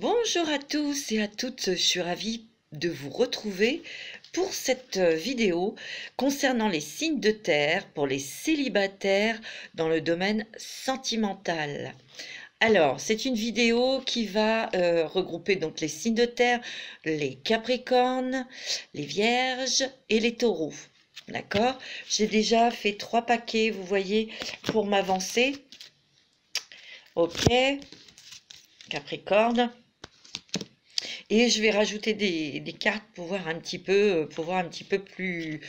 Bonjour à tous et à toutes, je suis ravie de vous retrouver pour cette vidéo concernant les signes de terre pour les célibataires dans le domaine sentimental. Alors, c'est une vidéo qui va regrouper donc les signes de terre, les capricornes, les vierges et les taureaux. D'accord? J'ai déjà fait 3 paquets, vous voyez, pour m'avancer. Ok, Capricorne. Et je vais rajouter des cartes pour voir un petit peu, plus,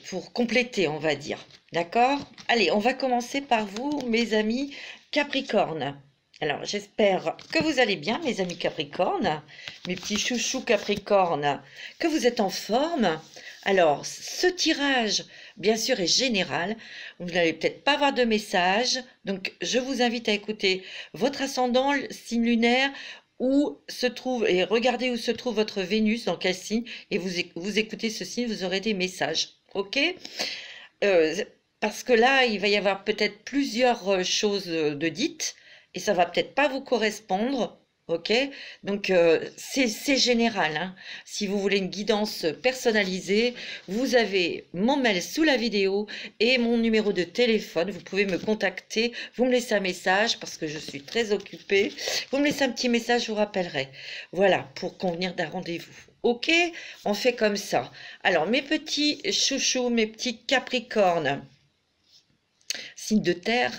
pour compléter, on va dire. D'accord? Allez, on va commencer par vous, mes amis Capricorne. Alors, j'espère que vous allez bien, mes amis Capricorne, mes petits chouchous Capricorne, que vous êtes en forme. Alors, ce tirage, bien sûr, est général. Vous n'allez peut-être pas avoir de message. Donc, je vous invite à écouter votre ascendant, le signe lunaire, où se trouve, et regardez où se trouve votre Vénus, dans quel signe, et vous écoutez ce signe, vous aurez des messages. Ok? Parce que là, il va y avoir peut-être plusieurs choses de dites, et ça va peut-être pas vous correspondre. Ok? Donc, c'est général, hein. Si vous voulez une guidance personnalisée, vous avez mon mail sous la vidéo et mon numéro de téléphone. Vous pouvez me contacter, vous me laissez un message parce que je suis très occupée. Vous me laissez un petit message, je vous rappellerai. Voilà, pour convenir d'un rendez-vous. Ok? On fait comme ça. Alors, mes petits chouchous, mes petits capricornes, signe de terre,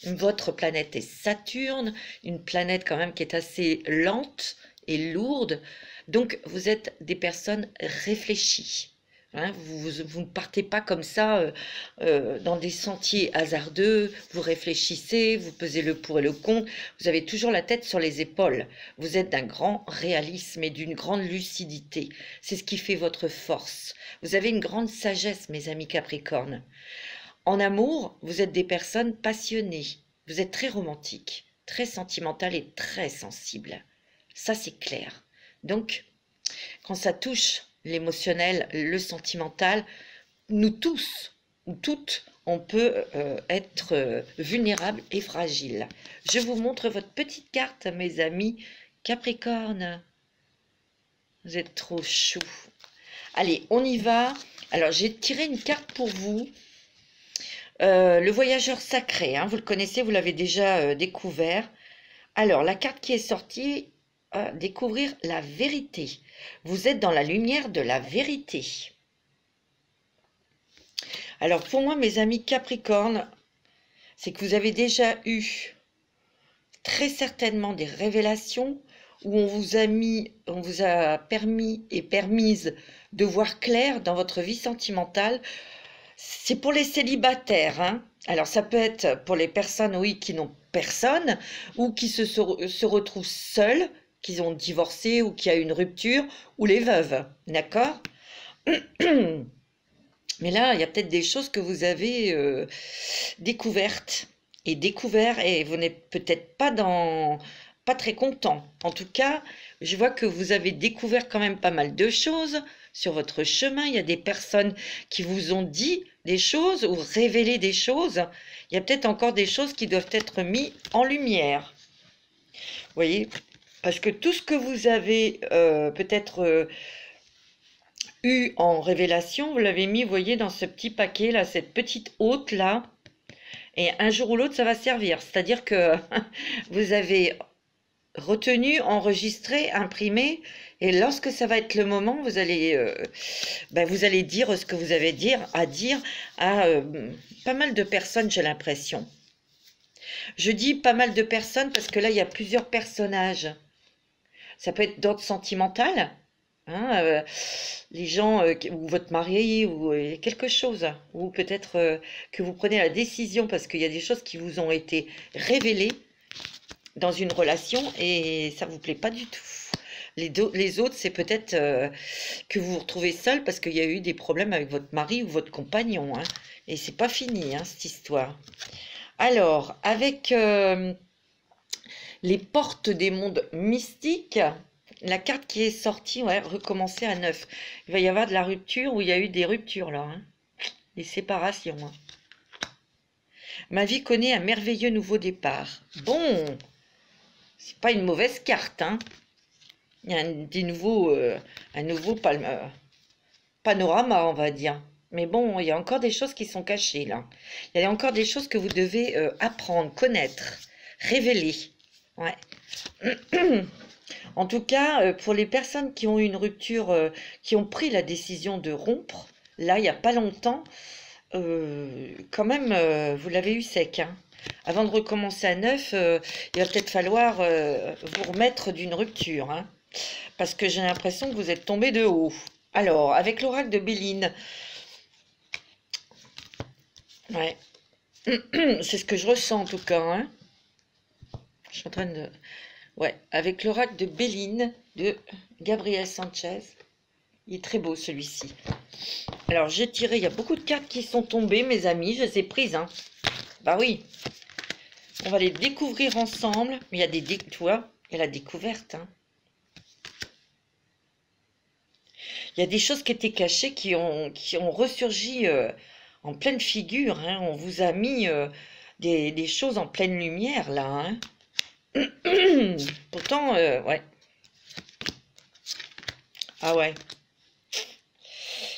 votre planète est Saturne, une planète quand même qui est assez lente et lourde. Donc, vous êtes des personnes réfléchies. Hein, vous ne partez pas comme ça dans des sentiers hasardeux, vous réfléchissez, vous pesez le pour et le contre, vous avez toujours la tête sur les épaules. Vous êtes d'un grand réalisme et d'une grande lucidité. C'est ce qui fait votre force. Vous avez une grande sagesse, mes amis Capricornes. En amour, vous êtes des personnes passionnées. Vous êtes très romantique, très sentimental et très sensible. Ça, c'est clair. Donc, quand ça touche l'émotionnel, le sentimental, nous tous, ou toutes, on peut être vulnérable et fragile. Je vous montre votre petite carte, mes amis Capricorne. Vous êtes trop chou. Allez, on y va. Alors, j'ai tiré une carte pour vous. Le voyageur sacré, hein, vous le connaissez, vous l'avez déjà découvert. Alors, la carte qui est sortie, découvrir la vérité. Vous êtes dans la lumière de la vérité. Alors, pour moi, mes amis Capricorne, c'est que vous avez déjà eu très certainement des révélations où on vous a permis et permise de voir clair dans votre vie sentimentale. C'est pour les célibataires, hein. Alors, ça peut être pour les personnes, oui, qui n'ont personne ou qui se retrouvent seules, qui ont divorcé ou qui a eu une rupture, ou les veuves, d'accord? Mais là, il y a peut-être des choses que vous avez découvertes et découvert et vous n'êtes peut-être pas très content. En tout cas, je vois que vous avez découvert quand même pas mal de choses sur votre chemin. Il y a des personnes qui vous ont dit des choses ou révélé des choses. Il y a peut-être encore des choses qui doivent être mises en lumière. Vous voyez? Parce que tout ce que vous avez peut-être eu en révélation, vous l'avez mis, vous voyez, dans ce petit paquet là, cette petite hôte là. Et un jour ou l'autre, ça va servir. C'est-à-dire que vous avez retenu, enregistré, imprimé, et lorsque ça va être le moment, vous allez dire ce que vous avez à dire à pas mal de personnes, j'ai l'impression. Je dis pas mal de personnes parce que là, il y a plusieurs personnages. Ça peut être d'ordre sentimental, hein, les gens, ou votre mari, ou quelque chose, ou peut-être que vous prenez la décision parce qu'il y a des choses qui vous ont été révélées dans une relation et ça vous plaît pas du tout. Les autres, c'est peut-être que vous vous retrouvez seul parce qu'il y a eu des problèmes avec votre mari ou votre compagnon, hein, et c'est pas fini, hein, cette histoire. Alors, avec les portes des mondes mystiques, la carte qui est sortie, ouais, recommencer à neuf. Il va y avoir de la rupture, ou il y a eu des ruptures là, hein, des séparations. Hein. Ma vie connaît un merveilleux nouveau départ. Bon, C'est pas une mauvaise carte, hein. Il y a un nouveau panorama, on va dire. Mais bon, il y a encore des choses qui sont cachées, là. Il y a encore des choses que vous devez apprendre, connaître, révéler. Ouais. En tout cas, pour les personnes qui ont eu une rupture, qui ont pris la décision de rompre, là, il n'y a pas longtemps, quand même, vous l'avez eu sec, hein. Avant de recommencer à neuf, il va peut-être falloir vous remettre d'une rupture, hein, parce que j'ai l'impression que vous êtes tombé de haut. Alors, avec l'oracle de Béline, ouais, c'est ce que je ressens en tout cas, hein. Je suis en train de... Ouais, avec l'oracle de Béline de Gabriel Sanchez. Il est très beau celui-ci. Alors, j'ai tiré, il y a beaucoup de cartes qui sont tombées, mes amis, je les ai prises, hein. Bah oui, on va les découvrir ensemble. Il y a des... Tu vois, il y a la découverte, hein. Il y a des choses qui étaient cachées, qui ont ressurgi en pleine figure, hein. On vous a mis des choses en pleine lumière, là, hein. Pourtant, ouais. Ah ouais.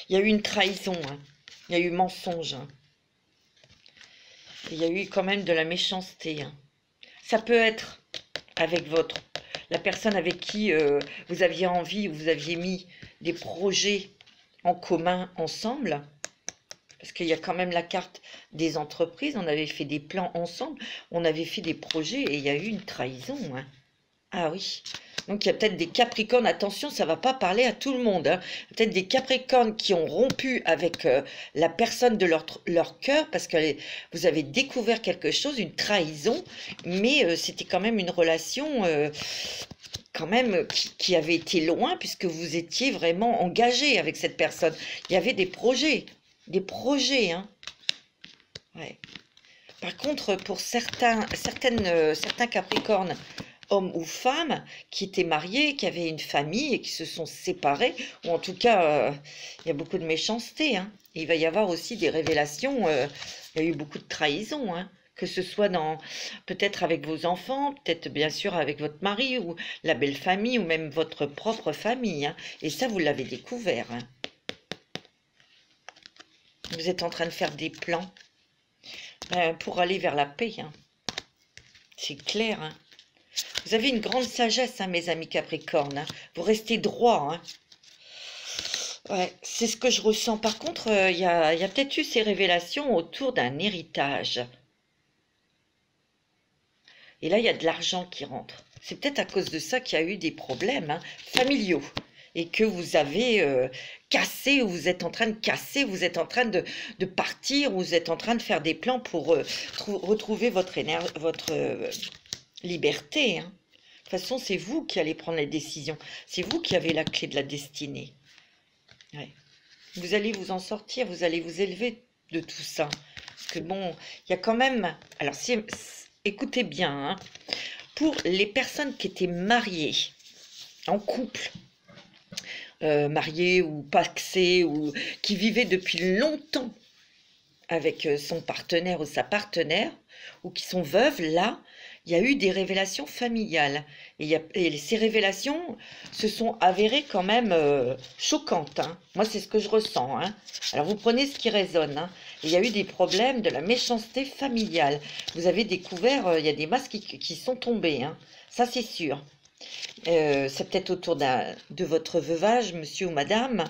Il y a eu une trahison, hein. Il y a eu mensonge, hein. Il y a eu quand même de la méchanceté, hein. Ça peut être avec la personne avec qui vous aviez envie, ou vous aviez mis des projets en commun ensemble. Parce qu'il y a quand même la carte des entreprises. On avait fait des plans ensemble. On avait fait des projets et il y a eu une trahison, hein. Ah oui. Donc il y a peut-être des Capricornes, attention, ça ne va pas parler à tout le monde, hein. Peut-être des Capricornes qui ont rompu avec la personne de leur cœur parce que vous avez découvert quelque chose, une trahison, mais c'était quand même une relation quand même qui avait été loin puisque vous étiez vraiment engagé avec cette personne. Il y avait des projets, hein. Ouais. Par contre, pour certains Capricornes, hommes ou femmes, qui étaient mariés, qui avaient une famille et qui se sont séparés, ou en tout cas, il y a beaucoup de méchanceté, hein. Et il va y avoir aussi des révélations, il y a eu beaucoup de trahison, hein. Que ce soit peut-être avec vos enfants, peut-être bien sûr avec votre mari, ou la belle famille, ou même votre propre famille, hein. Et ça, vous l'avez découvert, hein. Vous êtes en train de faire des plans pour aller vers la paix, hein. C'est clair, hein. Vous avez une grande sagesse, hein, mes amis Capricorne, hein. Vous restez droit, hein. Ouais, c'est ce que je ressens. Par contre, il y a peut-être eu ces révélations autour d'un héritage. Et là, il y a de l'argent qui rentre. C'est peut-être à cause de ça qu'il y a eu des problèmes, hein, familiaux. Et que vous avez cassé, ou vous êtes en train de casser, vous êtes en train de partir, ou vous êtes en train de faire des plans pour retrouver votre liberté, hein. De toute façon, c'est vous qui allez prendre les décisions. C'est vous qui avez la clé de la destinée. Ouais. Vous allez vous en sortir, vous allez vous élever de tout ça. Parce que bon, il y a quand même... Alors, écoutez bien, hein, pour les personnes qui étaient mariées, en couple, mariées ou paxées, ou qui vivaient depuis longtemps avec son partenaire ou sa partenaire, ou qui sont veuves, là, il y a eu des révélations familiales. Et ces révélations se sont avérées quand même choquantes, hein. Moi, c'est ce que je ressens, hein. Alors, vous prenez ce qui résonne, hein. Il y a eu des problèmes de la méchanceté familiale. Vous avez découvert, il y a des masques qui sont tombés, hein. Ça, c'est sûr. C'est peut-être autour de votre veuvage, monsieur ou madame,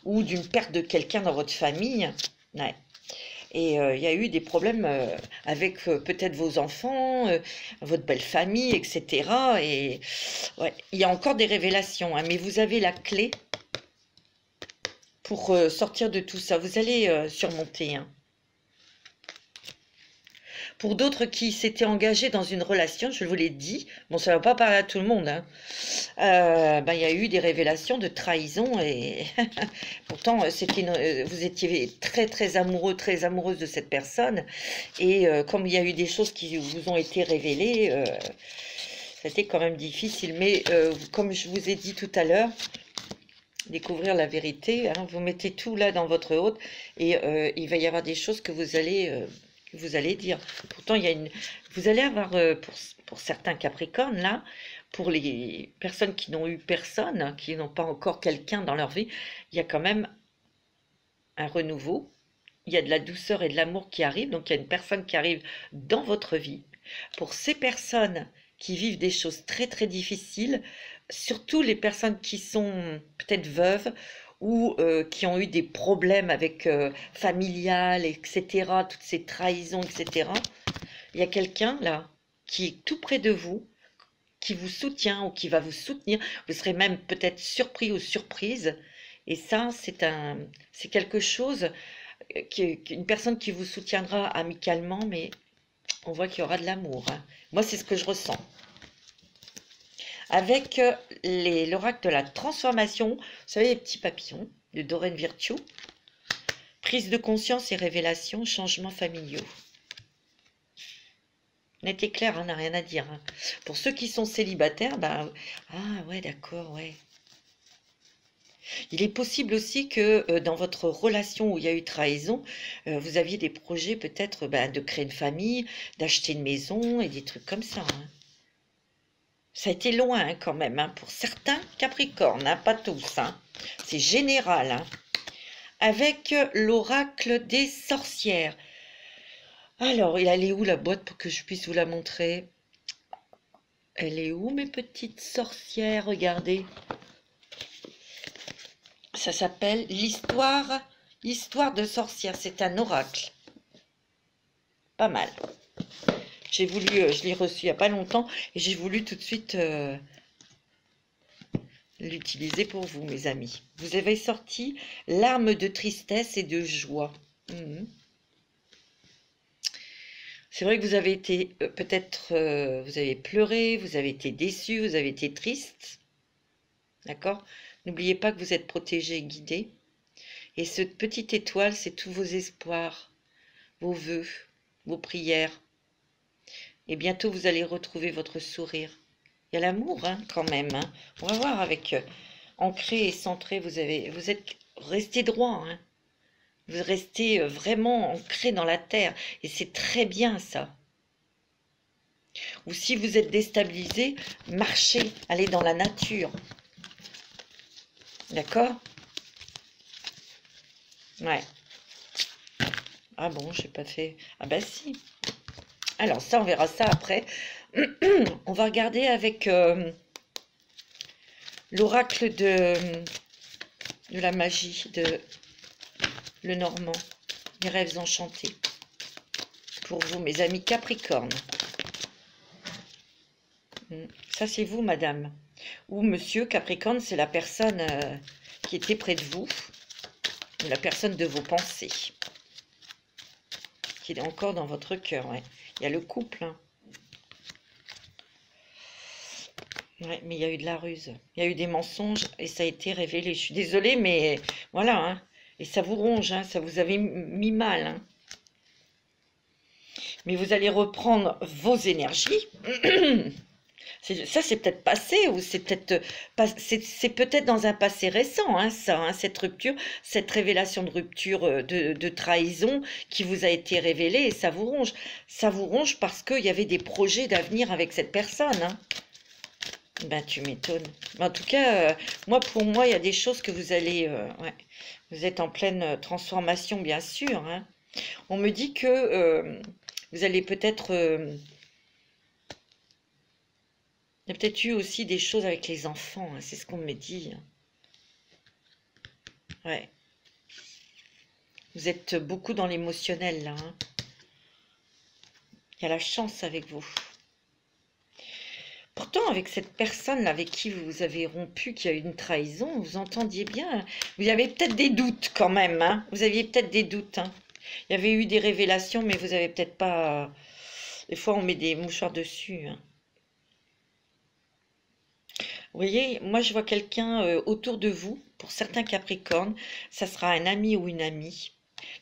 ou d'une perte de quelqu'un dans votre famille. Ouais. Et il y a eu des problèmes avec peut-être vos enfants, votre belle famille, etc. Et ouais, il y a encore des révélations, hein, mais vous avez la clé pour sortir de tout ça. Vous allez surmonter, hein. Pour d'autres qui s'étaient engagés dans une relation, je vous l'ai dit, bon, ça ne va pas parler à tout le monde, hein. Ben, il y a eu des révélations de trahison et pourtant, vous étiez très, très amoureux, très amoureuse de cette personne. Et comme il y a eu des choses qui vous ont été révélées, c'était quand même difficile. Mais comme je vous ai dit tout à l'heure, découvrir la vérité, hein, vous mettez tout là dans votre hôte et il va y avoir des choses que vous allez que vous allez dire. Pourtant, vous allez avoir, pour certains Capricornes, là, pour les personnes qui n'ont eu personne, qui n'ont pas encore quelqu'un dans leur vie, il y a quand même un renouveau. Il y a de la douceur et de l'amour qui arrive, donc il y a une personne qui arrive dans votre vie. Pour ces personnes qui vivent des choses très très difficiles, surtout les personnes qui sont peut-être veuves ou qui ont eu des problèmes avec familial, etc., toutes ces trahisons, etc., il y a quelqu'un là qui est tout près de vous, qui vous soutient ou qui va vous soutenir. Vous serez même peut-être surpris ou surprise. Et ça, c'est quelque chose, une personne qui vous soutiendra amicalement, mais on voit qu'il y aura de l'amour, hein. Moi, c'est ce que je ressens. Avec l'oracle de la transformation, vous savez, les petits papillons de Doreen Virtue, prise de conscience et révélation, changements familiaux. Net et clair, on n'a rien à dire, hein. Pour ceux qui sont célibataires, ah ouais, d'accord, ouais. Il est possible aussi que dans votre relation où il y a eu trahison, vous aviez des projets peut-être de créer une famille, d'acheter une maison et des trucs comme ça, hein. Ça a été loin hein, quand même, hein, pour certains Capricornes, hein, pas tous, hein. C'est général, hein. Avec l'oracle des sorcières. Alors, elle est où la boîte pour que je puisse vous la montrer? Elle est où mes petites sorcières? Regardez. Ça s'appelle l'histoire de sorcières. C'est un oracle. Pas mal. J'ai voulu, je l'ai reçu il n'y a pas longtemps et j'ai voulu tout de suite l'utiliser pour vous, mes amis. Vous avez sorti larmes de tristesse et de joie. C'est vrai que vous avez été, peut-être, vous avez pleuré, vous avez été déçu, vous avez été triste. D'accord? N'oubliez pas que vous êtes protégé et guidé. Et cette petite étoile, c'est tous vos espoirs, vos vœux, vos prières. Et bientôt, vous allez retrouver votre sourire. Il y a l'amour, hein, quand même. Hein. On va voir avec ancré et centré, vous êtes resté droit. Hein. Vous restez vraiment ancré dans la terre. Et c'est très bien, ça. Ou si vous êtes déstabilisé, marchez, allez dans la nature. D'accord? Ouais. Ah bon, j'ai pas fait... Ah bah si. Alors ça, on verra ça après. On va regarder avec l'oracle de la magie de Lenormand. Les rêves enchantés. Pour vous, mes amis Capricorne. Ça, c'est vous, madame. Ou monsieur Capricorne, c'est la personne qui était près de vous. La personne de vos pensées. Qui est encore dans votre cœur, ouais. Il y a le couple, hein. Ouais, mais il y a eu de la ruse. Il y a eu des mensonges et ça a été révélé. Je suis désolée, mais voilà, hein. Et ça vous ronge, hein. Ça vous avait mis mal, hein. Mais vous allez reprendre vos énergies. Ça, c'est peut-être passé ou c'est peut-être dans un passé récent, hein, ça, hein, cette rupture, cette révélation de rupture, de trahison qui vous a été révélée et ça vous ronge. Ça vous ronge parce qu'il y avait des projets d'avenir avec cette personne, hein. Ben, tu m'étonnes. En tout cas, pour moi, il y a des choses que vous allez... ouais, vous êtes en pleine transformation, bien sûr, hein. On me dit que vous allez peut-être... il y a peut-être eu aussi des choses avec les enfants, hein, c'est ce qu'on me dit. Ouais. Vous êtes beaucoup dans l'émotionnel, là, hein. Il y a la chance avec vous. Pourtant, avec cette personne avec qui vous avez rompu, qui a eu une trahison, vous entendiez bien. Vous avez peut-être des doutes quand même, hein. Vous aviez peut-être des doutes, hein. Il y avait eu des révélations, mais vous avez peut-être pas... Des fois, on met des mouchoirs dessus, hein. Vous voyez, moi je vois quelqu'un autour de vous, pour certains Capricornes, ça sera un ami ou une amie,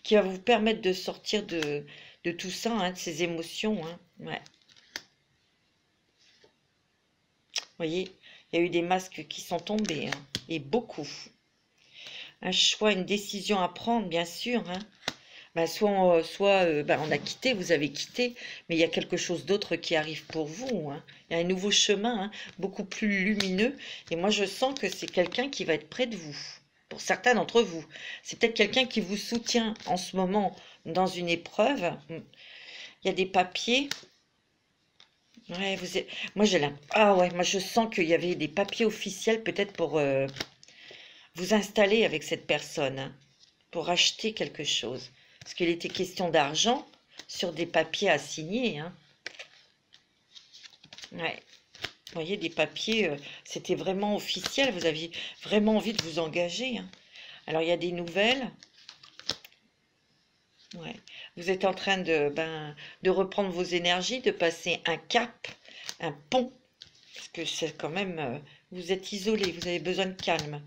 qui va vous permettre de sortir de tout ça, hein, de ces émotions, hein. Ouais. Vous voyez, il y a eu des masques qui sont tombés, hein, et beaucoup. Un choix, une décision à prendre, bien sûr, hein. Ben, ben, on a quitté, vous avez quitté, mais il y a quelque chose d'autre qui arrive pour vous, hein. Il y a un nouveau chemin, hein, beaucoup plus lumineux. Et moi, je sens que c'est quelqu'un qui va être près de vous. Pour certains d'entre vous. C'est peut-être quelqu'un qui vous soutient en ce moment dans une épreuve. Il y a des papiers. Ouais, moi, ah ouais, moi, je sens qu'il y avait des papiers officiels peut-être pour vous installer avec cette personne, hein, pour acheter quelque chose. Parce qu'il était question d'argent sur des papiers à signer, hein. Ouais. Vous voyez, des papiers, c'était vraiment officiel. Vous aviez vraiment envie de vous engager, hein. Alors, il y a des nouvelles. Ouais. Vous êtes en train de reprendre vos énergies, de passer un cap, un pont. Parce que c'est quand même... vous êtes isolé, vous avez besoin de calme.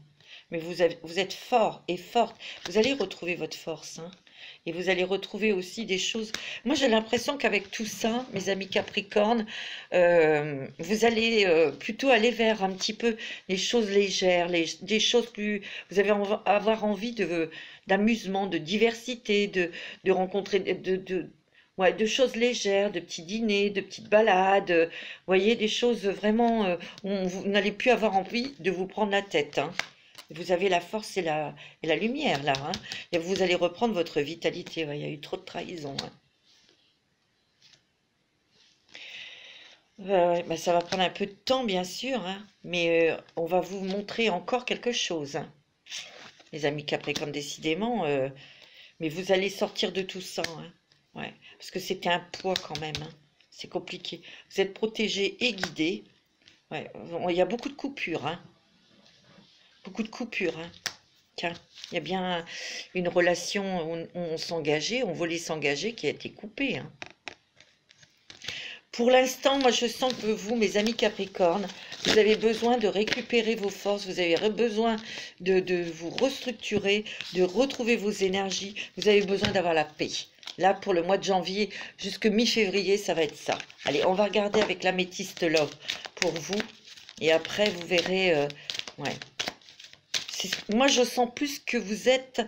Mais vous êtes fort et forte. Vous allez retrouver votre force, hein. Et vous allez retrouver aussi des choses. Moi, j'ai l'impression qu'avec tout ça, mes amis Capricorne, vous allez plutôt aller vers un petit peu les choses légères, des choses plus. Vous allez avoir envie d'amusement, de diversité, de rencontrer, ouais, de choses légères, de petits dîners, de petites balades. Vous voyez, des choses vraiment où vous n'allez plus avoir envie de vous prendre la tête, hein. Vous avez la force et la lumière, là, hein. Et vous allez reprendre votre vitalité. Ouais, il y a eu trop de trahison, hein. Ouais, bah, ça va prendre un peu de temps, bien sûr, hein, mais on va vous montrer encore quelque chose, hein, les amis Capricorne, décidément. Mais vous allez sortir de tout ça, hein. Ouais, parce que c'était un poids quand même, hein. C'est compliqué. Vous êtes protégé et guidé. Ouais, il y a beaucoup de coupures, hein. Beaucoup de coupures, hein. Tiens, il y a bien une relation où on s'engageait, on voulait s'engager, qui a été coupée, hein. Pour l'instant, moi, je sens que vous, mes amis Capricorne, vous avez besoin de récupérer vos forces, vous avez besoin de vous restructurer, de retrouver vos énergies, vous avez besoin d'avoir la paix. Là, pour le mois de janvier jusqu'à mi-février, ça va être ça. Allez, on va regarder avec l'améthyste Love pour vous. Et après, vous verrez... ouais. Moi, je sens plus que vous êtes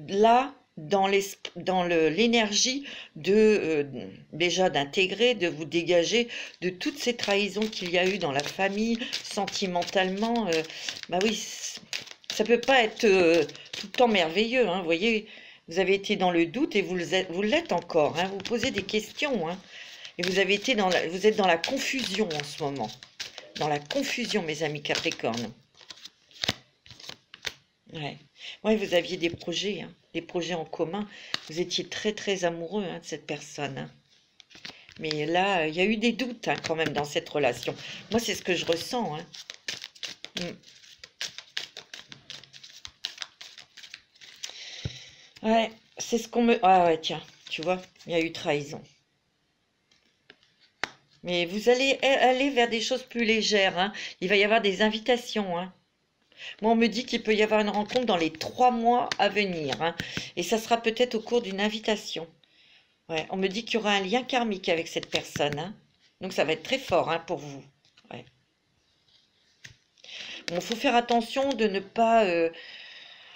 là dans l'énergie déjà d'intégrer, de vous dégager de toutes ces trahisons qu'il y a eu dans la famille, sentimentalement. Bah oui, ça peut pas être tout le temps merveilleux, hein. Vous voyez, vous avez été dans le doute et vous l'êtes encore, hein. Vous posez des questions, hein. Et vous êtes dans la confusion en ce moment. Dans la confusion, mes amis Capricorne. Ouais. Ouais, vous aviez des projets, hein, des projets en commun. Vous étiez très, très amoureux, hein, de cette personne, hein. Mais là, il y a eu des doutes, hein, quand même dans cette relation. Moi, c'est ce que je ressens, hein. Ouais, c'est ce qu'on me... Ah ouais, tiens, tu vois, il y a eu trahison. Mais vous allez aller vers des choses plus légères, hein. Il va y avoir des invitations, hein. Moi, on me dit qu'il peut y avoir une rencontre dans les 3 mois à venir, hein. Et ça sera peut-être au cours d'une invitation. Ouais, on me dit qu'il y aura un lien karmique avec cette personne, hein. Donc, ça va être très fort, hein, pour vous. Ouais. Bon, il faut faire attention de ne pas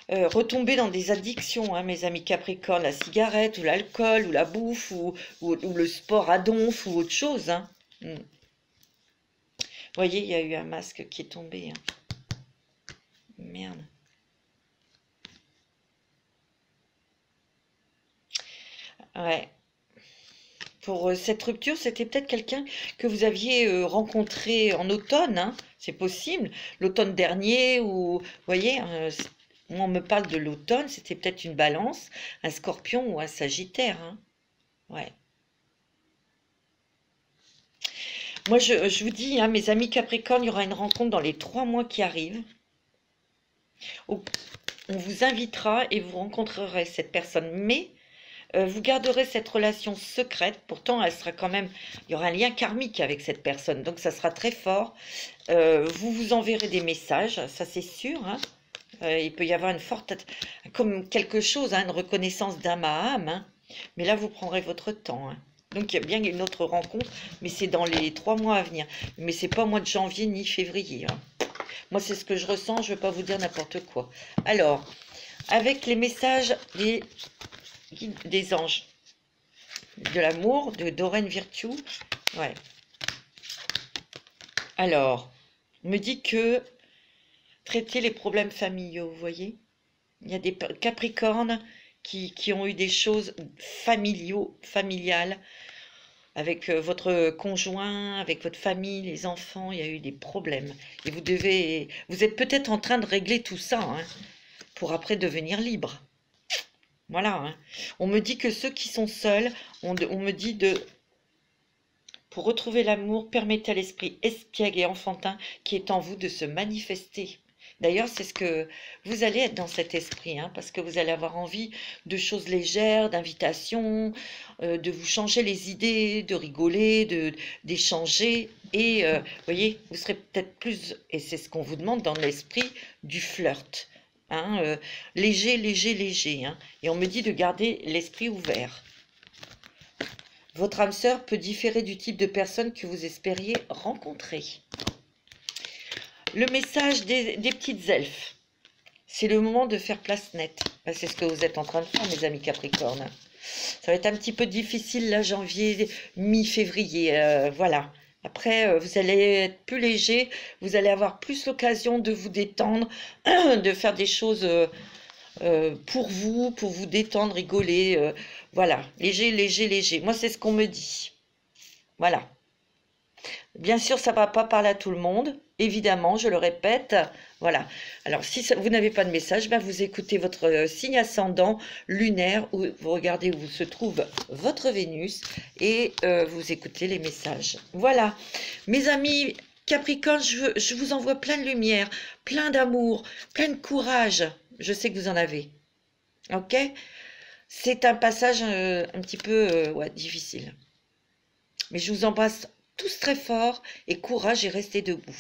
retomber dans des addictions, hein, mes amis Capricorne. La cigarette, ou l'alcool, ou la bouffe, ou le sport à donf, ou autre chose, hein. Vous voyez, il y a eu un masque qui est tombé, hein. Merde. Ouais. Pour cette rupture, c'était peut-être quelqu'un que vous aviez rencontré en automne, hein. C'est possible. L'automne dernier, ou... Vous voyez, moi, on me parle de l'automne, c'était peut-être une balance, un scorpion ou un sagittaire, hein. Ouais. Moi, je vous dis, hein, mes amis Capricorne, il y aura une rencontre dans les 3 mois qui arrivent. On vous invitera et vous rencontrerez cette personne, mais vous garderez cette relation secrète. Pourtant, elle sera quand même, il y aura un lien karmique avec cette personne, donc ça sera très fort. Vous vous enverrez des messages, ça c'est sûr, hein. Il peut y avoir une forte, comme quelque chose, hein, une reconnaissance d'âme à âme, hein. Mais là, vous prendrez votre temps, hein. Donc, il y a bien une autre rencontre, mais c'est dans les 3 mois à venir. Mais c'est pas au mois de janvier ni février, hein. Moi, c'est ce que je ressens, je ne vais pas vous dire n'importe quoi. Alors, avec les messages, des anges. De l'amour, de Doreen Virtue. Ouais. Alors, on me dit que traiter les problèmes familiaux, vous voyez? Il y a des Capricornes qui ont eu des choses familiales, avec votre conjoint, avec votre famille, les enfants, il y a eu des problèmes. Et vous êtes peut-être en train de régler tout ça, hein, pour après devenir libre. Voilà, hein. On me dit que ceux qui sont seuls, on me dit pour retrouver l'amour, permettez à l'esprit espiègle et enfantin qui est en vous de se manifester. D'ailleurs, c'est ce que vous allez être dans cet esprit, hein, parce que vous allez avoir envie de choses légères, d'invitations, de vous changer les idées, de rigoler, d'échanger. Et vous voyez, vous serez peut-être plus, et c'est ce qu'on vous demande dans l'esprit, du flirt. Hein, léger, léger, léger. Hein, et on me dit de garder l'esprit ouvert. Votre âme sœur peut différer du type de personne que vous espériez rencontrer. Le message des petites elfes. C'est le moment de faire place nette. C'est ce que vous êtes en train de faire, mes amis Capricornes. Ça va être un petit peu difficile, là, janvier, mi-février. Voilà. Après, vous allez être plus léger. Vous allez avoir plus l'occasion de vous détendre, de faire des choses pour vous détendre, rigoler. Voilà. Léger, léger, léger. Moi, c'est ce qu'on me dit. Voilà. Bien sûr, ça ne va pas parler à tout le monde, évidemment, je le répète. Voilà. Alors, si vous n'avez pas de message, ben vous écoutez votre signe ascendant lunaire, où vous regardez où se trouve votre Vénus, et vous écoutez les messages. Voilà. Mes amis Capricorne, je vous envoie plein de lumière, plein d'amour, plein de courage. Je sais que vous en avez. Ok? C'est un passage un petit peu ouais, difficile. Mais je vous embrasse tous très fort et courage et restez debout.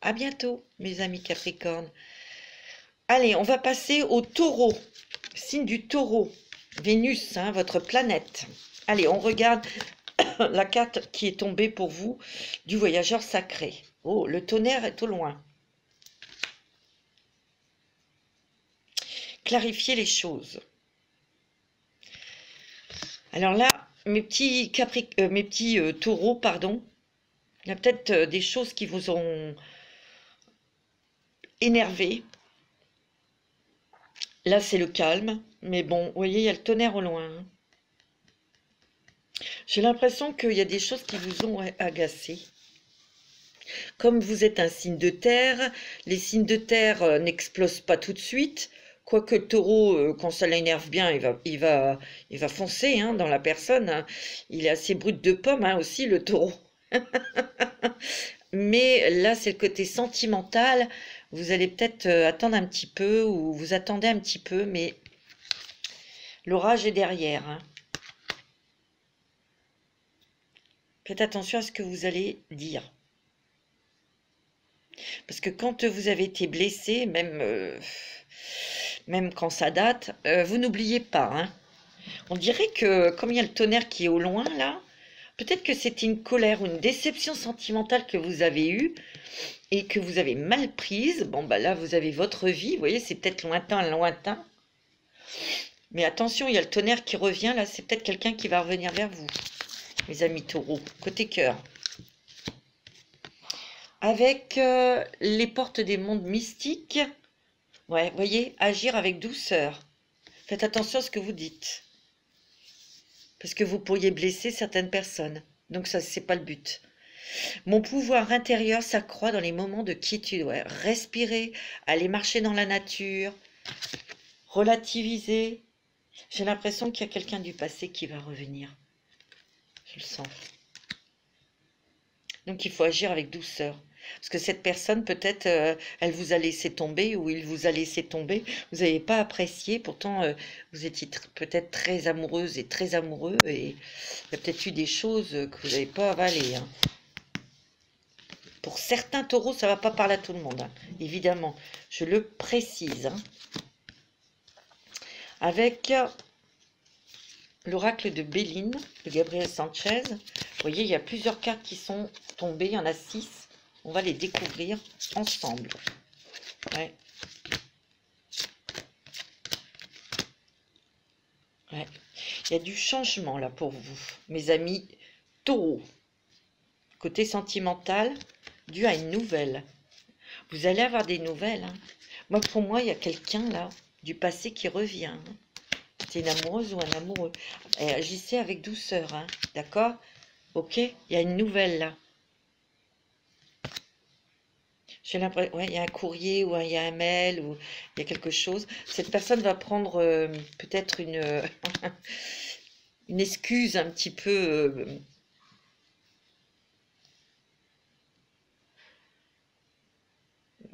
À bientôt, mes amis Capricorne. Allez, on va passer au Taureau. Signe du Taureau. Vénus, hein, votre planète. Allez, on regarde la carte qui est tombée pour vous du voyageur sacré. Oh, le tonnerre est au loin. Clarifier les choses. Alors là, mes petits taureaux, pardon, il y a peut-être des choses qui vous ont énervé. Là, c'est le calme, mais bon, vous voyez, il y a le tonnerre au loin. Hein. J'ai l'impression qu'il y a des choses qui vous ont agacé. Comme vous êtes un signe de terre, les signes de terre n'explosent pas tout de suite. Quoique le taureau, quand ça l'énerve bien, il va foncer hein, dans la personne. Hein. Il est assez brut de pomme hein, aussi, le taureau. Mais là, c'est le côté sentimental. Vous allez peut-être attendre un petit peu ou vous attendez un petit peu, mais l'orage est derrière. Hein. Faites attention à ce que vous allez dire. Parce que quand vous avez été blessé, même quand ça date, vous n'oubliez pas. Hein. On dirait que, comme il y a le tonnerre qui est au loin, là, peut-être que c'était une colère ou une déception sentimentale que vous avez eue et que vous avez mal prise. Bon, bah là, vous avez votre vie. Vous voyez, c'est peut-être lointain, lointain. Mais attention, il y a le tonnerre qui revient. Là, c'est peut-être quelqu'un qui va revenir vers vous, mes amis taureaux, côté cœur. Avec les portes des mondes mystiques, ouais, vous voyez, agir avec douceur. Faites attention à ce que vous dites. Parce que vous pourriez blesser certaines personnes. Donc ça, c'est pas le but. Mon pouvoir intérieur s'accroît dans les moments de quiétude. Ouais. Respirer, aller marcher dans la nature, relativiser. J'ai l'impression qu'il y a quelqu'un du passé qui va revenir. Je le sens. Donc il faut agir avec douceur. Parce que cette personne, peut-être, elle vous a laissé tomber ou il vous a laissé tomber. Vous n'avez pas apprécié. Pourtant, vous étiez peut-être très amoureuse et très amoureux. Et il y a peut-être eu des choses que vous n'avez pas avalées. Hein. Pour certains taureaux, ça ne va pas parler à tout le monde. Hein. Évidemment, je le précise. Hein. Avec l'oracle de Béline, de Gabriel Sanchez. Vous voyez, il y a plusieurs cartes qui sont tombées. Il y en a 6. On va les découvrir ensemble. Ouais. Il y a du changement là pour vous, mes amis taureaux. Côté sentimental, dû à une nouvelle. Vous allez avoir des nouvelles. Hein. Moi, pour moi, il y a quelqu'un là, du passé qui revient. Hein. C'est une amoureuse ou un amoureux. Et agissez avec douceur, hein. D'accord? Ok? Il y a une nouvelle là. J'ai l'impression, ouais, il y a un courrier ou il y a un mail ou il y a quelque chose. Cette personne va prendre peut-être une excuse un petit peu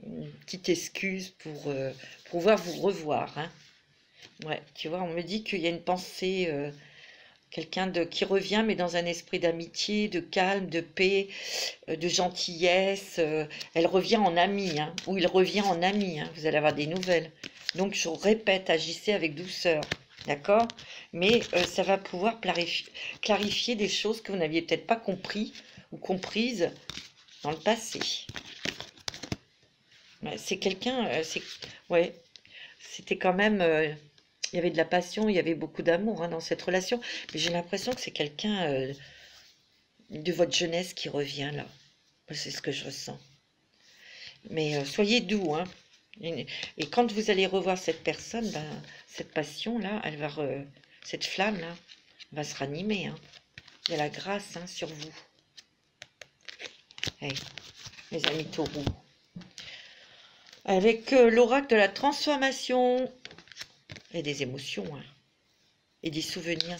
une petite excuse pour pouvoir vous revoir. Hein. Ouais, tu vois, on me dit qu'il y a une pensée, quelqu'un qui revient, mais dans un esprit d'amitié, de calme, de paix, de gentillesse. Elle revient en amie, hein, ou il revient en ami. Hein, vous allez avoir des nouvelles. Donc, je répète, agissez avec douceur. D'accord? Mais ça va pouvoir clarifier des choses que vous n'aviez peut-être pas compris ou comprises dans le passé. Ouais, c'est quelqu'un, ouais, c'était quand même, il y avait de la passion, il y avait beaucoup d'amour hein, dans cette relation, mais j'ai l'impression que c'est quelqu'un de votre jeunesse qui revient là. C'est ce que je ressens. Mais soyez doux, hein. Et quand vous allez revoir cette personne, ben, cette passion-là, cette flamme-là, va se ranimer. Hein. Il y a la grâce hein, sur vous. Hey, mes amis taureaux. Avec l'oracle de la transformation et des émotions. Hein. Et des souvenirs.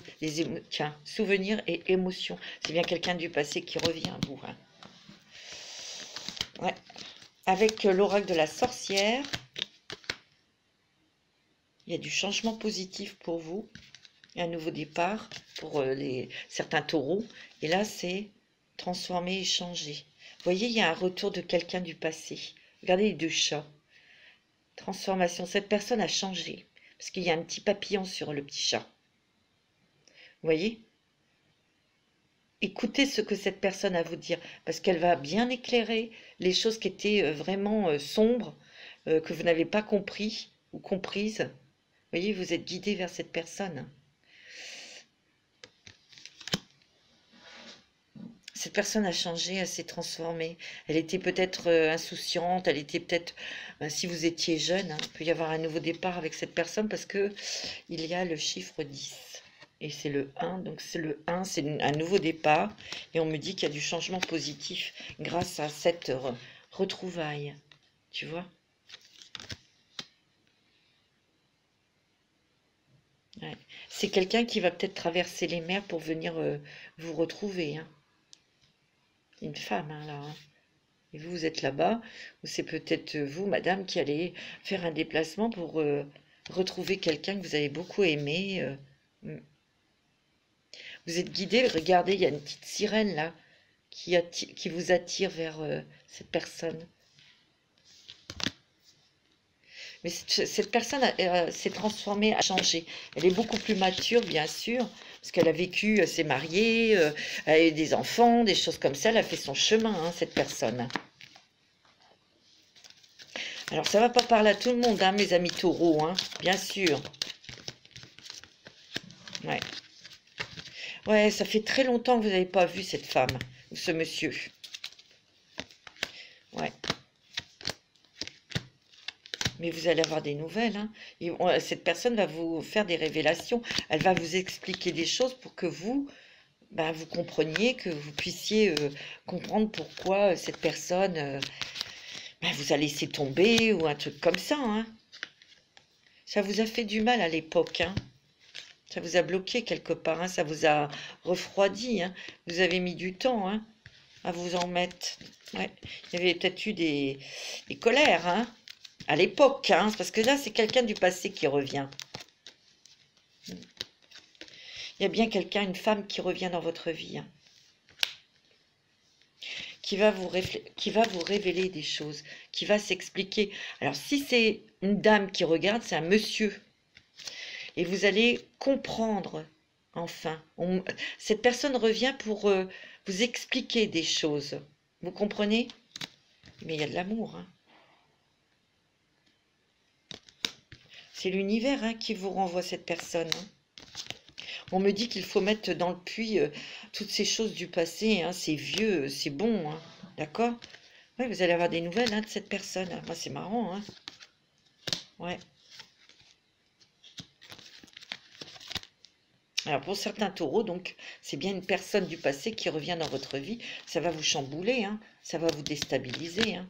Tiens, souvenirs et émotions. C'est bien quelqu'un du passé qui revient à vous. Hein. Ouais. Avec l'oracle de la sorcière, il y a du changement positif pour vous. Il y a un nouveau départ pour certains taureaux. Et là, c'est transformer et changer. Vous voyez, il y a un retour de quelqu'un du passé. Regardez les deux chats. Transformation. Cette personne a changé. Parce qu'il y a un petit papillon sur le petit chat. Vous voyez? Écoutez ce que cette personne a à vous dire. Parce qu'elle va bien éclairer les choses qui étaient vraiment sombres, que vous n'avez pas compris ou comprises. Vous voyez, vous êtes guidé vers cette personne. Cette personne a changé, elle s'est transformée. Elle était peut-être insouciante, elle était peut-être, si vous étiez jeune, hein, il peut y avoir un nouveau départ avec cette personne parce que il y a le chiffre 10. Et c'est le 1, donc c'est le 1, c'est un nouveau départ. Et on me dit qu'il y a du changement positif grâce à cette retrouvaille. Tu vois? Ouais. C'est quelqu'un qui va peut-être traverser les mers pour venir vous retrouver. Hein. Une femme, hein, là. Hein. Et vous, vous êtes là-bas, ou c'est peut-être vous, madame, qui allez faire un déplacement pour retrouver quelqu'un que vous avez beaucoup aimé. Vous êtes guidé, regardez, il y a une petite sirène là, qui vous attire vers cette personne. Mais cette personne s'est transformée, a changé. Elle est beaucoup plus mature, bien sûr, parce qu'elle a vécu, elle s'est mariée, elle a eu des enfants, des choses comme ça. Elle a fait son chemin, hein, cette personne. Alors, ça ne va pas parler à tout le monde, hein, mes amis taureaux, hein, bien sûr. Ouais. Ouais, ça fait très longtemps que vous n'avez pas vu cette femme, ou ce monsieur. Ouais. Mais vous allez avoir des nouvelles. Hein. Cette personne va vous faire des révélations. Elle va vous expliquer des choses pour que vous, ben, vous compreniez, que vous puissiez comprendre pourquoi cette personne ben, vous a laissé tomber ou un truc comme ça. Hein. Ça vous a fait du mal à l'époque. Hein. Ça vous a bloqué quelque part. Hein. Ça vous a refroidi. Hein. Vous avez mis du temps hein, à vous en mettre. Ouais. Il y avait peut-être eu des colères. Hein. À l'époque, hein, parce que là, c'est quelqu'un du passé qui revient. Il y a bien quelqu'un, une femme qui revient dans votre vie, hein, qui va vous révéler des choses, qui va s'expliquer. Alors, si c'est une dame qui regarde, c'est un monsieur. Et vous allez comprendre, enfin. Cette personne revient pour vous expliquer des choses. Vous comprenez? Mais il y a de l'amour, hein. C'est l'univers hein, qui vous renvoie cette personne. Hein. On me dit qu'il faut mettre dans le puits toutes ces choses du passé, hein, c'est vieux, c'est bon, hein, d'accord? Oui, vous allez avoir des nouvelles hein, de cette personne. Moi, c'est marrant, hein. Ouais. Alors, pour certains taureaux, donc, c'est bien une personne du passé qui revient dans votre vie. Ça va vous chambouler, hein, ça va vous déstabiliser, hein.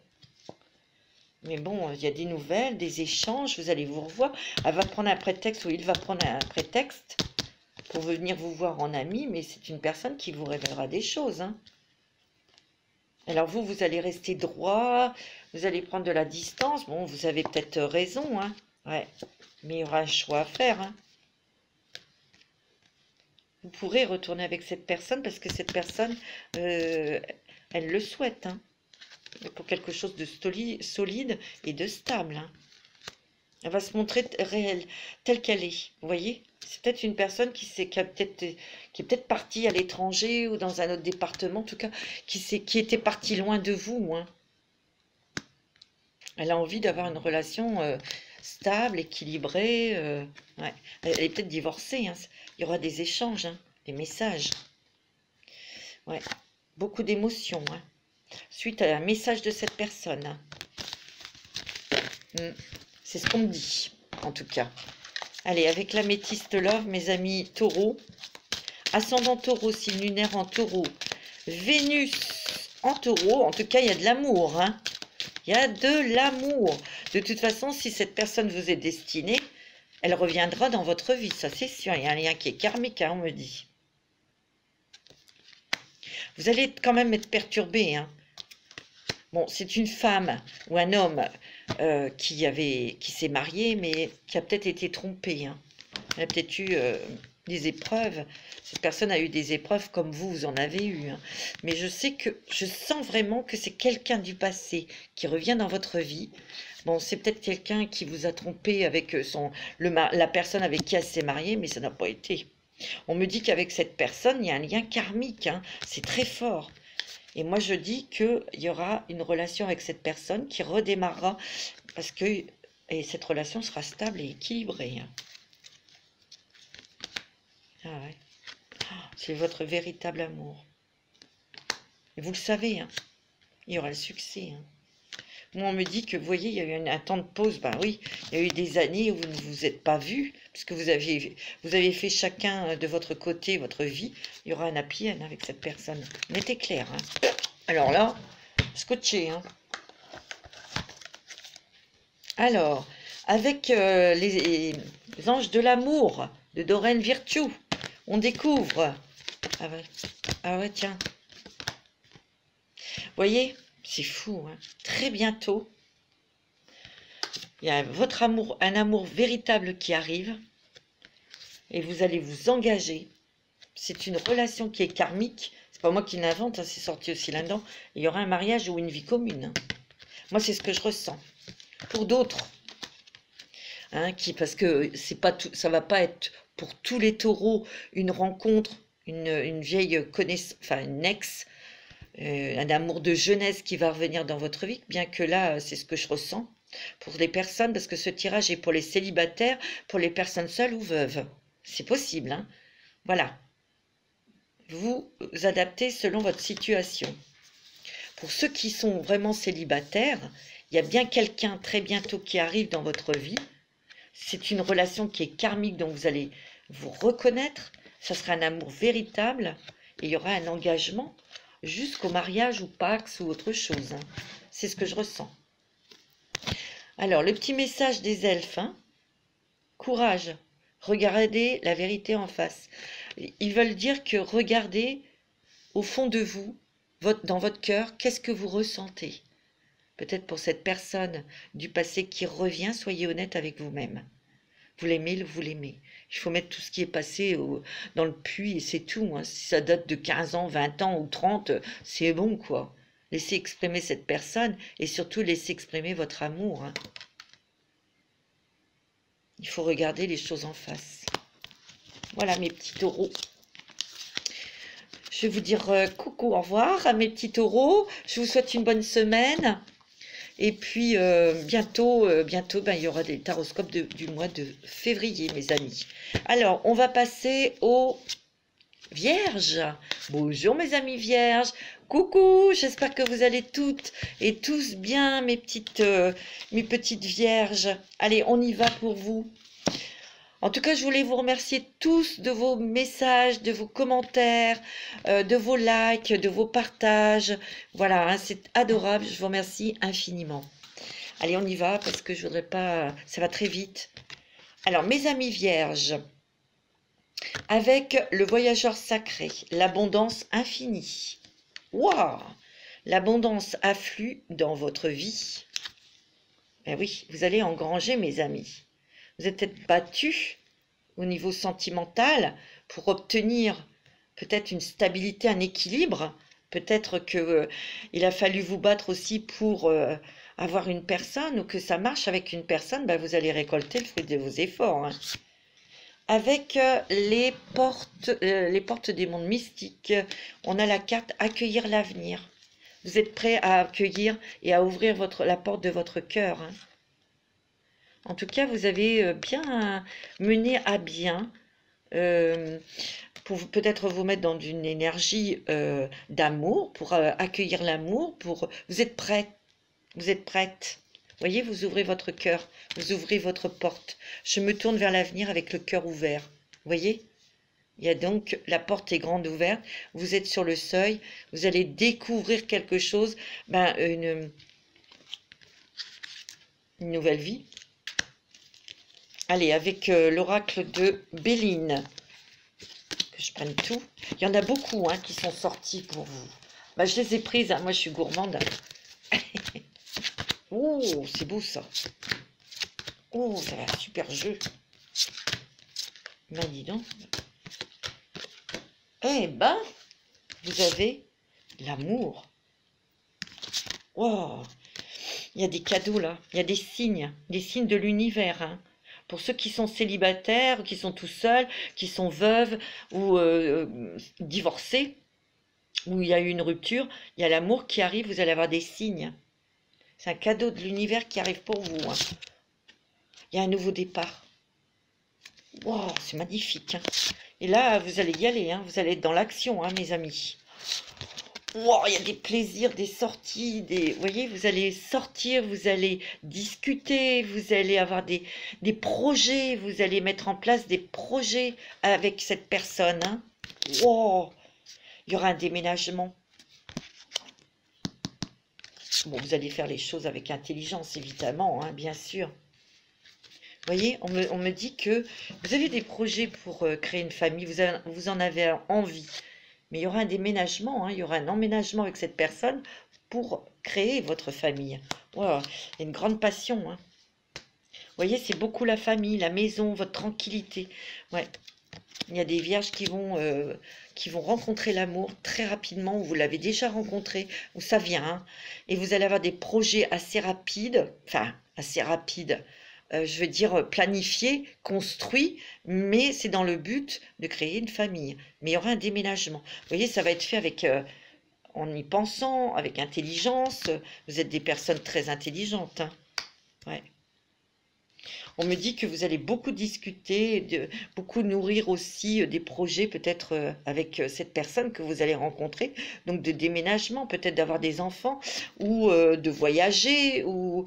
Mais bon, il y a des nouvelles, des échanges, vous allez vous revoir. Elle va prendre un prétexte, ou il va prendre un prétexte pour venir vous voir en ami, mais c'est une personne qui vous révélera des choses, hein. Alors vous allez rester droit, vous allez prendre de la distance. Bon, vous avez peut-être raison, hein. Ouais, mais il y aura un choix à faire, hein. Vous pourrez retourner avec cette personne parce que cette personne, elle le souhaite, hein, pour quelque chose de solide et de stable, hein. Elle va se montrer réelle, telle qu'elle est, vous voyez? C'est peut-être une personne qui est peut-être partie à l'étranger ou dans un autre département, en tout cas, qui était partie loin de vous, hein. Elle a envie d'avoir une relation stable, équilibrée. Ouais. Elle est peut-être divorcée, hein. Il y aura des échanges, hein, des messages. Ouais. Beaucoup d'émotions, hein, suite à un message de cette personne, hein. C'est ce qu'on me dit, en tout cas. Allez, avec l'améthyste love, mes amis taureaux. Ascendant taureau, signe lunaire en taureau. Vénus en taureau. En tout cas, il y a de l'amour, hein. Il y a de l'amour. De toute façon, si cette personne vous est destinée, elle reviendra dans votre vie, ça c'est sûr. Il y a un lien qui est karmique, hein, on me dit. Vous allez quand même être perturbé, hein. Bon, c'est une femme ou un homme qui s'est marié, mais qui a peut-être été trompé, hein. Elle a peut-être eu des épreuves. Cette personne a eu des épreuves comme vous en avez eu, hein. Mais je sens vraiment que c'est quelqu'un du passé qui revient dans votre vie. Bon, c'est peut-être quelqu'un qui vous a trompé avec la personne avec qui elle s'est mariée, mais ça n'a pas été. On me dit qu'avec cette personne, il y a un lien karmique, hein. C'est très fort. Et moi, je dis qu'il y aura une relation avec cette personne qui redémarrera et cette relation sera stable et équilibrée, hein. Ah ouais. C'est votre véritable amour. Et vous le savez, hein, il y aura le succès, hein. Moi, on me dit que, vous voyez, il y a eu un temps de pause. Ben oui, il y a eu des années où vous ne vous êtes pas vus, puisque vous avez fait chacun de votre côté votre vie. Il y aura un happy end avec cette personne. Mettez clair, hein. Alors là, scotché, hein. Alors, avec les anges de l'amour de Doreen Virtue, on découvre. Ah ouais, tiens. Vous voyez, c'est fou, hein. Très bientôt, il y a votre amour, un amour véritable qui arrive et vous allez vous engager. C'est une relation qui est karmique. C'est pas moi qui l'invente, hein, c'est sorti aussi là-dedans. Il y aura un mariage ou une vie commune, hein. Moi, c'est ce que je ressens. Pour d'autres, hein, parce que c'est pas tout, ça va pas être pour tous les taureaux une rencontre, une vieille connaissance, enfin une ex, un amour de jeunesse qui va revenir dans votre vie, bien que là, c'est ce que je ressens. Pour les personnes, parce que ce tirage est pour les célibataires, pour les personnes seules ou veuves. C'est possible, hein. Voilà. Vous adaptez selon votre situation. Pour ceux qui sont vraiment célibataires, il y a bien quelqu'un très bientôt qui arrive dans votre vie. C'est une relation qui est karmique, donc vous allez vous reconnaître. Ça sera un amour véritable et il y aura un engagement jusqu'au mariage ou Pax ou autre chose, hein. C'est ce que je ressens. Alors, le petit message des elfes, hein. Courage, regardez la vérité en face. Ils veulent dire que regardez au fond de vous, dans votre cœur, qu'est-ce que vous ressentez. Peut-être pour cette personne du passé qui revient, soyez honnête avec vous-même. Vous l'aimez, vous l'aimez. Il faut mettre tout ce qui est passé dans le puits et c'est tout, hein. Si ça date de 15 ans, 20 ans ou 30, c'est bon, quoi. Laissez exprimer cette personne et surtout laissez exprimer votre amour, hein. Il faut regarder les choses en face. Voilà mes petits taureaux. Je vais vous dire coucou, au revoir à mes petits taureaux. Je vous souhaite une bonne semaine. Et puis, bientôt, ben, il y aura des taroscopes du mois de février, mes amis. Alors, on va passer aux Vierges. Bonjour, mes amis Vierges. Coucou, j'espère que vous allez toutes et tous bien, mes petites Vierges. Allez, on y va pour vous. En tout cas, je voulais vous remercier tous de vos messages, de vos commentaires, de vos likes, de vos partages. Voilà, hein, c'est adorable. Je vous remercie infiniment. Allez, on y va parce que je voudrais pas... Ça va très vite. Alors, mes amis Vierges, avec le voyageur sacré, l'abondance infinie. Waouh! L'abondance afflue dans votre vie. Ben oui, vous allez engranger, mes amis. Vous êtes peut-être battus au niveau sentimental pour obtenir peut-être une stabilité, un équilibre. Peut-être qu'il a fallu vous battre aussi pour avoir une personne ou que ça marche avec une personne. Ben vous allez récolter le fruit de vos efforts. Hein. Avec les portes des mondes mystiques, on a la carte accueillir l'avenir. Vous êtes prêts à accueillir et à ouvrir la porte de votre cœur. Hein. En tout cas, vous avez bien mené à bien pour peut-être vous mettre dans une énergie d'amour, pour accueillir l'amour. Vous êtes prêts, vous êtes prêtes. Vous voyez, vous ouvrez votre cœur, vous ouvrez votre porte. Je me tourne vers l'avenir avec le cœur ouvert. Vous voyez? Il y a donc, la porte est grande ouverte, vous êtes sur le seuil, vous allez découvrir quelque chose, ben, une nouvelle vie. Allez, avec l'oracle de Béline, que je prenne tout. Il y en a beaucoup hein, qui sont sortis pour vous. Ben, je les ai prises, hein. Moi je suis gourmande. Oh, c'est beau ça. Oh, ça a un super jeu. Ben dis donc. Eh ben, vous avez l'amour. Wow. Il y a des cadeaux là. Il y a des signes de l'univers. Hein. Pour ceux qui sont célibataires, qui sont tout seuls, qui sont veuves ou divorcés, où il y a eu une rupture, il y a l'amour qui arrive, vous allez avoir des signes. C'est un cadeau de l'univers qui arrive pour vous. Hein. Il y a un nouveau départ. Wow, c'est magnifique. Hein. Et là, vous allez y aller. Hein. Vous allez être dans l'action, hein, mes amis. Wow, il y a des plaisirs, des sorties. Vous voyez, vous allez sortir, vous allez discuter, vous allez avoir des projets. Vous allez mettre en place des projets avec cette personne. Hein. Wow, il y aura un déménagement. Bon, vous allez faire les choses avec intelligence, évidemment, hein, bien sûr. Vous voyez, on me dit que vous avez des projets pour créer une famille, vous en avez envie. Mais il y aura un déménagement, hein, il y aura un emménagement avec cette personne pour créer votre famille. Wow, il y a une grande passion. Hein. Vous voyez, c'est beaucoup la famille, la maison, votre tranquillité. Ouais. Il y a des vierges qui vont rencontrer l'amour très rapidement, ou vous l'avez déjà rencontré, ou ça vient. Hein, et vous allez avoir des projets assez rapides, enfin, assez rapides, je veux dire planifiés, construits, mais c'est dans le but de créer une famille. Mais il y aura un déménagement. Vous voyez, ça va être fait avec, en y pensant, avec intelligence. Vous êtes des personnes très intelligentes. Hein. Ouais. On me dit que vous allez beaucoup discuter, beaucoup nourrir aussi des projets peut-être avec cette personne que vous allez rencontrer, donc de déménagement, peut-être d'avoir des enfants, ou de voyager, ou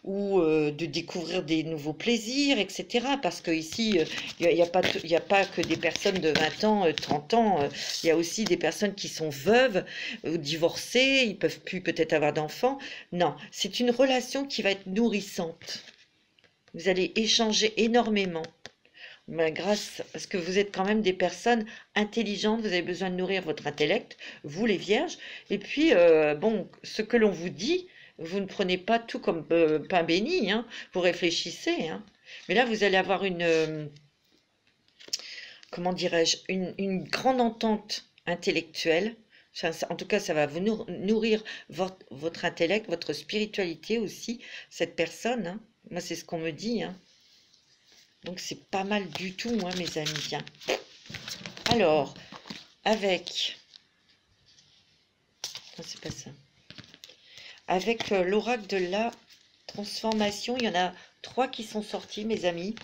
de découvrir des nouveaux plaisirs, etc. Parce qu'ici, il n'y a pas que des personnes de 20 ans, 30 ans, il y a aussi des personnes qui sont veuves, ou divorcées, ils ne peuvent plus peut-être avoir d'enfants. Non, c'est une relation qui va être nourrissante. Vous allez échanger énormément, parce que vous êtes quand même des personnes intelligentes, vous avez besoin de nourrir votre intellect, vous les vierges, et puis, bon, ce que l'on vous dit, vous ne prenez pas tout comme pain béni, hein, vous réfléchissez, hein. Mais là, vous allez avoir comment dirais-je, une grande entente intellectuelle. En tout cas, ça va vous nourrir votre intellect, votre spiritualité aussi, cette personne, hein. Moi, c'est ce qu'on me dit. Hein. Donc, c'est pas mal du tout, hein, mes amis. Hein. Alors, avec... Non, c'est pas ça. avec l'oracle de la transformation. Il y en a 3 qui sont sortis, mes amis.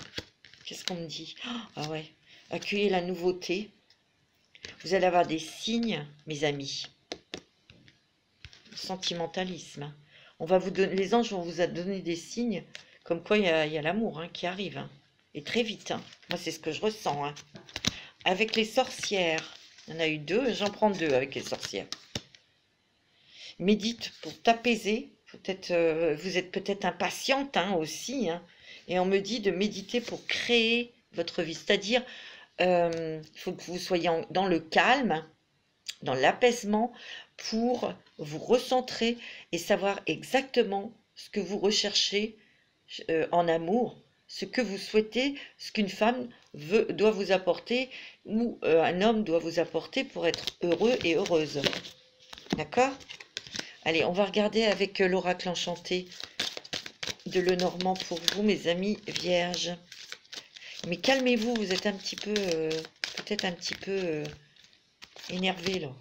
Qu'est-ce qu'on me dit? Ah ouais, accueillez la nouveauté. Vous allez avoir des signes, mes amis. Sentimentalisme. On va vous donner, les anges vont vous donner des signes, comme quoi il y a l'amour qui arrive. Et très vite. Moi, c'est ce que je ressens. Avec les sorcières, il y en a eu 2, j'en prends 2 avec les sorcières. Médite pour t'apaiser. Peut-être, vous êtes peut-être impatiente aussi. Et on me dit de méditer pour créer votre vie. C'est-à-dire, il faut que vous soyez dans le calme, dans l'apaisement, pour vous recentrer et savoir exactement ce que vous recherchez en amour, ce que vous souhaitez, ce qu'une femme doit vous apporter ou un homme doit vous apporter pour être heureux et heureuse. D'accord? Allez, on va regarder avec l'oracle enchanté de Lenormand pour vous, mes amis vierges. Mais calmez-vous, vous êtes un petit peu, peut-être un petit peu énervé là.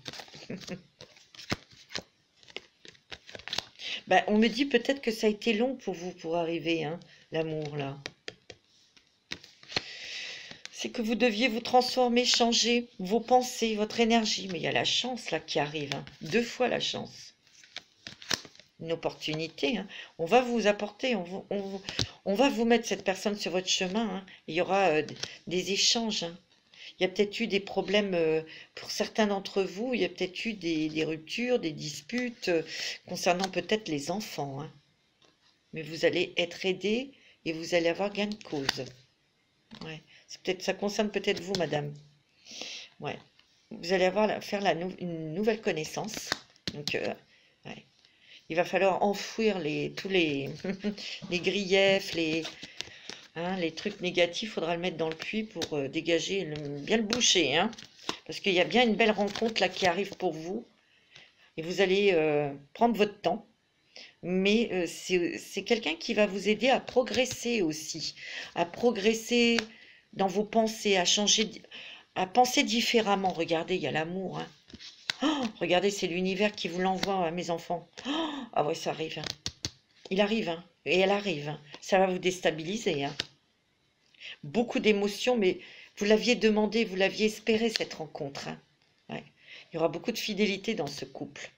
Ben, on me dit peut-être que ça a été long pour vous pour arriver, l'amour là. C'est que vous deviez vous transformer, changer vos pensées, votre énergie. Mais il y a la chance là qui arrive, 2 fois la chance. Une opportunité. On va vous apporter, on va vous mettre cette personne sur votre chemin. Il y aura des échanges. Il y a peut-être eu des problèmes pour certains d'entre vous. Il y a peut-être eu des ruptures, des disputes concernant peut-être les enfants. Mais vous allez être aidé et vous allez avoir gain de cause. Ouais. Ça concerne peut-être vous, madame. Ouais. Vous allez faire une nouvelle connaissance. Donc, ouais. Il va falloir enfouir tous les, les griefs, les trucs négatifs. Il faudra le mettre dans le puits pour dégager, bien le boucher. Parce qu'il y a bien une belle rencontre là qui arrive pour vous. Et vous allez prendre votre temps. Mais c'est quelqu'un qui va vous aider à progresser aussi. À progresser dans vos pensées, à changer, à penser différemment. Regardez, il y a l'amour. Oh, regardez, c'est l'univers qui vous l'envoie, mes enfants. Oh, ah ouais, ça arrive. Il arrive, et elle arrive. Ça va vous déstabiliser. Beaucoup d'émotions, mais vous l'aviez demandé, vous l'aviez espéré, cette rencontre. Ouais. Il y aura beaucoup de fidélité dans ce couple.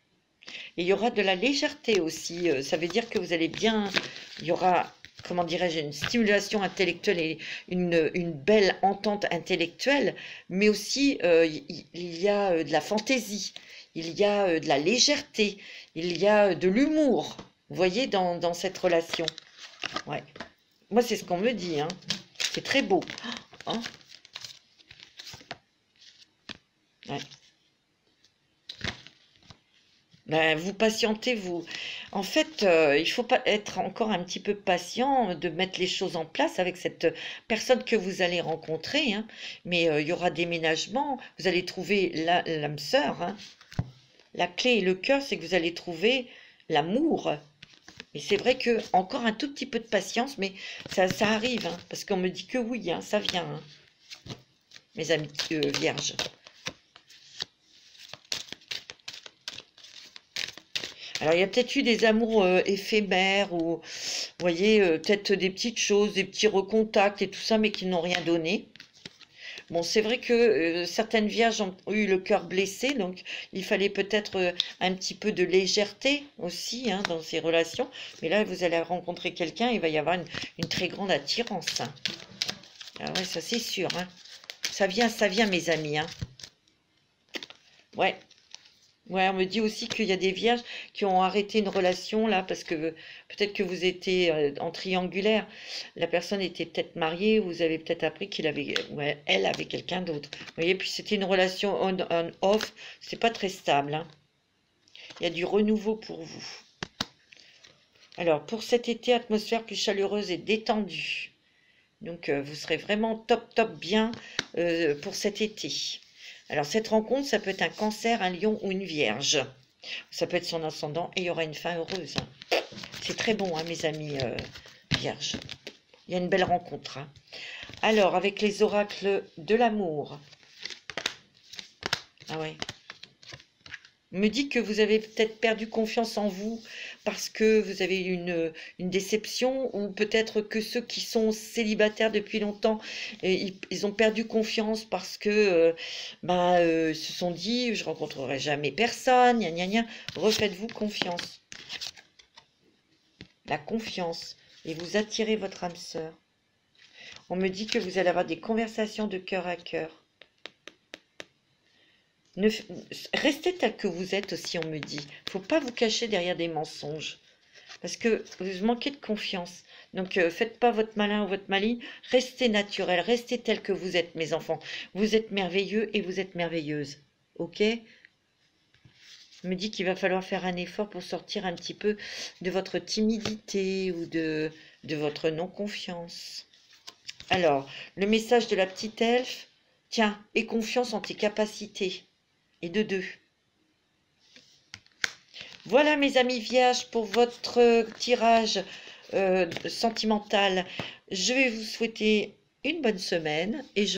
Et il y aura de la légèreté aussi. Ça veut dire que vous allez bien... Il y aura, comment dirais-je, une stimulation intellectuelle et une belle entente intellectuelle, mais aussi il y a de la fantaisie, il y a de la légèreté, il y a de l'humour, vous voyez, dans cette relation. Ouais. Moi, c'est ce qu'on me dit. C'est très beau. Ouais. Ben, vous patientez, vous. En fait, il faut pas être encore un petit peu patient de mettre les choses en place avec cette personne que vous allez rencontrer. Mais il y aura déménagement. Vous allez trouver l'âme sœur. La clé et le cœur, c'est que vous allez trouver l'amour. Et c'est vrai que encore un tout petit peu de patience, mais ça arrive. Parce qu'on me dit que oui, ça vient. Mes amis vierges. Alors, il y a peut-être eu des amours éphémères ou, vous voyez, peut-être des petites choses, des petits recontacts et tout ça, mais qui n'ont rien donné. Bon, c'est vrai que certaines vierges ont eu le cœur blessé, donc il fallait peut-être un petit peu de légèreté aussi dans ces relations. Mais là, vous allez rencontrer quelqu'un, il va y avoir une très grande attirance. Ah ouais, ça c'est sûr. Ça vient, mes amis. Ouais. Ouais, on me dit aussi qu'il y a des vierges qui ont arrêté une relation là parce que peut-être que vous étiez en triangulaire. La personne était peut-être mariée, vous avez peut-être appris elle avait quelqu'un d'autre. Vous voyez, puis c'était une relation on-off, c'est pas très stable. Il y a du renouveau pour vous. Alors, pour cet été, atmosphère plus chaleureuse et détendue. Donc, vous serez vraiment top bien pour cet été. Alors, cette rencontre, ça peut être un cancer, un lion ou une vierge. Ça peut être son ascendant et il y aura une fin heureuse. C'est très bon, mes amis vierges. Il y a une belle rencontre. Alors, avec les oracles de l'amour. Ah ouais. Me dit que vous avez peut-être perdu confiance en vous parce que vous avez eu une déception, ou peut-être que ceux qui sont célibataires depuis longtemps, ils ont perdu confiance parce que se sont dit, je rencontrerai jamais personne, gna gna gna. Refaites-vous confiance. La confiance, et vous attirez votre âme sœur. On me dit que vous allez avoir des conversations de cœur à cœur. Restez tel que vous êtes aussi, on me dit. Il ne faut pas vous cacher derrière des mensonges. Parce que vous manquez de confiance. Donc, faites pas votre malin ou votre maligne. Restez naturel. Restez tel que vous êtes, mes enfants. Vous êtes merveilleux et vous êtes merveilleuse. Ok ? On me dit qu'il va falloir faire un effort pour sortir un petit peu de votre timidité ou de votre non-confiance. Alors, le message de la petite elfe. Tiens, aie confiance en tes capacités. Et de 2. Voilà mes amis vierges pour votre tirage sentimental. Je vais vous souhaiter une bonne semaine et je